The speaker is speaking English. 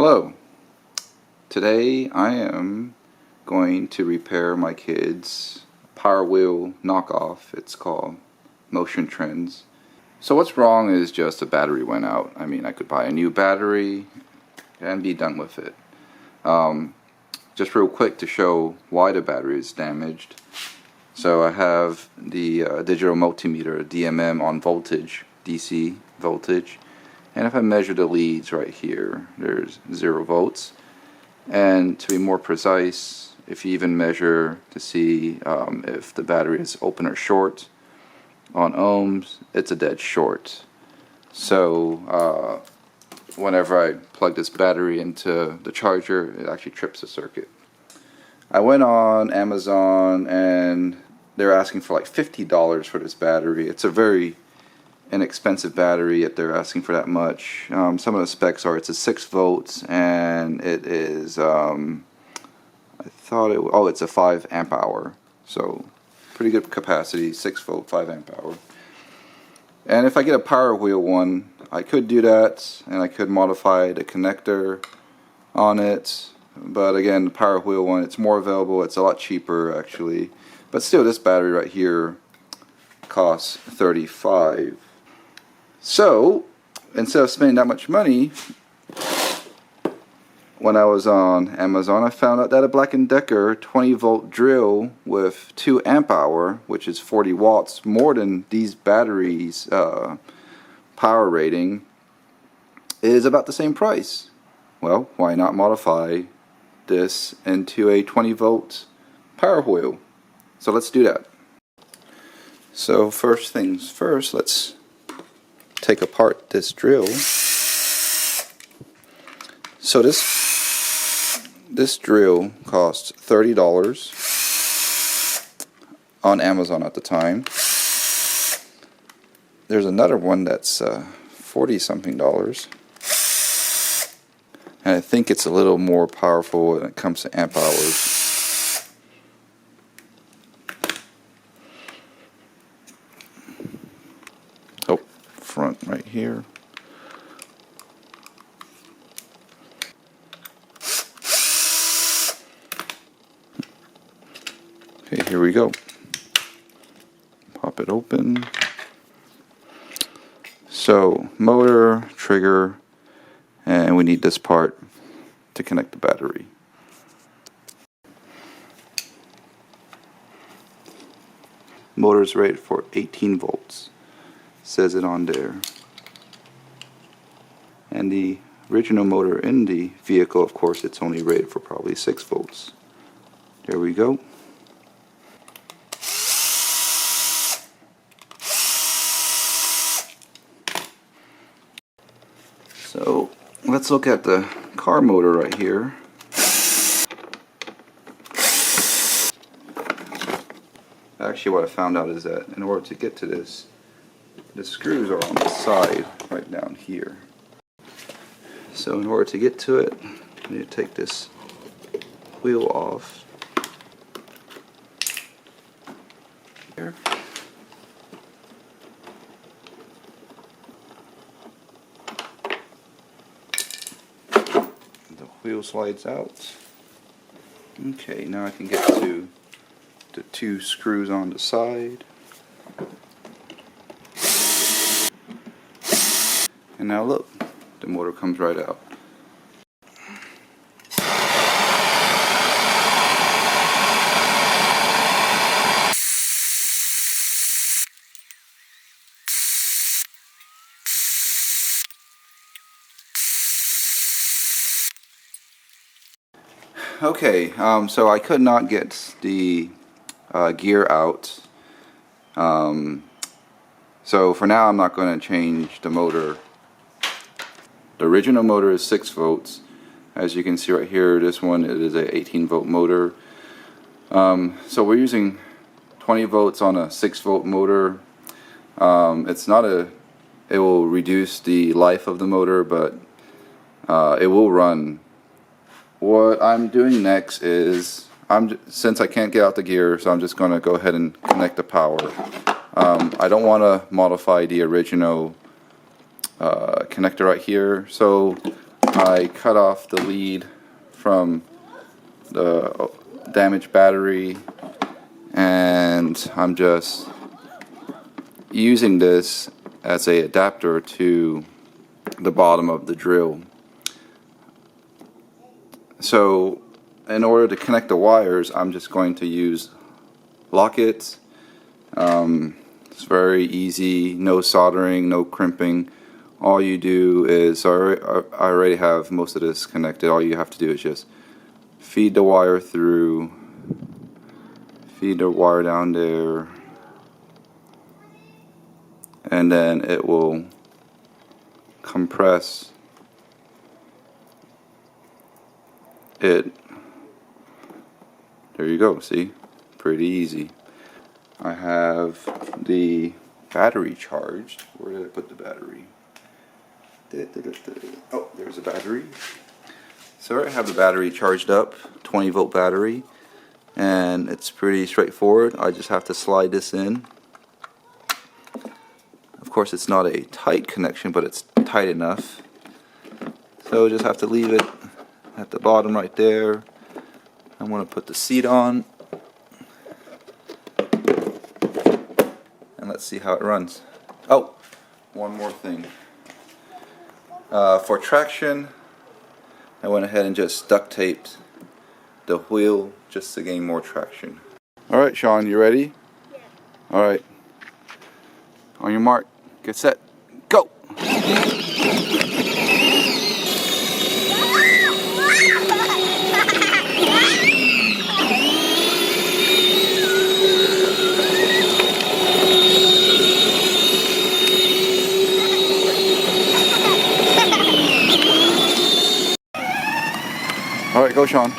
Hello. Today I am going to repair my kid's Power Wheel knockoff. It's called Motion Trendz. So what's wrong is just the battery went out. I mean, I could buy a new battery and be done with it. Just real quick to show why the battery is damaged. So I have the digital multimeter, DMM, on voltage, DC voltage. And if I measure the leads right here, there's 0 volts. And to be more precise, if you even measure to see if the battery is open or short on ohms, it's a dead short. So whenever I plug this battery into the charger, it actually trips the circuit. I went on Amazon and they're asking for like $50 for this battery. It's a very inexpensive battery, yet they're asking for that much. Some of the specs are it's a 6 volts and it is it's a 5 amp hour, so pretty good capacity, 6 volt, 5 amp hour. And if I get a Power Wheel one, I could do that and I could modify the connector on it, but again, the Power Wheel one, it's more available, it's a lot cheaper actually, but still this battery right here costs $35. So instead of spending that much money, when I was on Amazon, I found out that a Black & Decker 20 volt drill with 2 amp hour, which is 40 watts more than these batteries power rating, is about the same price. Well, why not modify this into a 20 volt Power Wheel? So let's do that. So first things first, let's take apart this drill. So this drill cost $30 on Amazon at the time. There's another one that's 40 something dollars, and I think it's a little more powerful when it comes to amp hours. Front right here. Okay, here we go. Pop it open. So motor, trigger, and we need this part to connect the battery. Motor is rated for 18 volts. Says it on there. And the original motor in the vehicle, of course, it's only rated for probably 6 volts. There we go. So let's look at the car motor right here. Actually, what I found out is that in order to get to this, the screws are on the side right down here. So in order to get to it, I need to take this wheel off. Here. The wheel slides out. Okay, now I can get to the 2 screws on the side. And now look, the motor comes right out. Okay, so I could not get the gear out. So for now I'm not going to change the motor. The original motor is 6 volts. As you can see right here, this one, it is a 18 volt motor. So we're using 20 volts on a 6 volt motor. It will reduce the life of the motor, but it will run. What I'm doing next is, since I can't get out the gear, so I'm just going to go ahead and connect the power. I don't want to modify the original connector right here, so I cut off the lead from the damaged battery, and I'm just using this as a adapter to the bottom of the drill. So in order to connect the wires, I'm just going to use lockets. It's very easy, no soldering, no crimping. All you do is, I already have most of this connected. All you have to do is just feed the wire through, feed the wire down there, and then it will compress it. There you go, see? Pretty easy. I have the battery charged. Where did I put the battery? Oh, there's a battery. So I have the battery charged up, 20 volt battery, and it's pretty straightforward. I just have to slide this in. Of course, it's not a tight connection, but it's tight enough. So just have to leave it at the bottom right there. I'm going to put the seat on, and let's see how it runs. Oh, one more thing. For traction, I went ahead and just duct taped the wheel just to gain more traction. Alright, Sean, you ready? Yeah. Alright. On your mark, get set, go! Alright, go, Sean.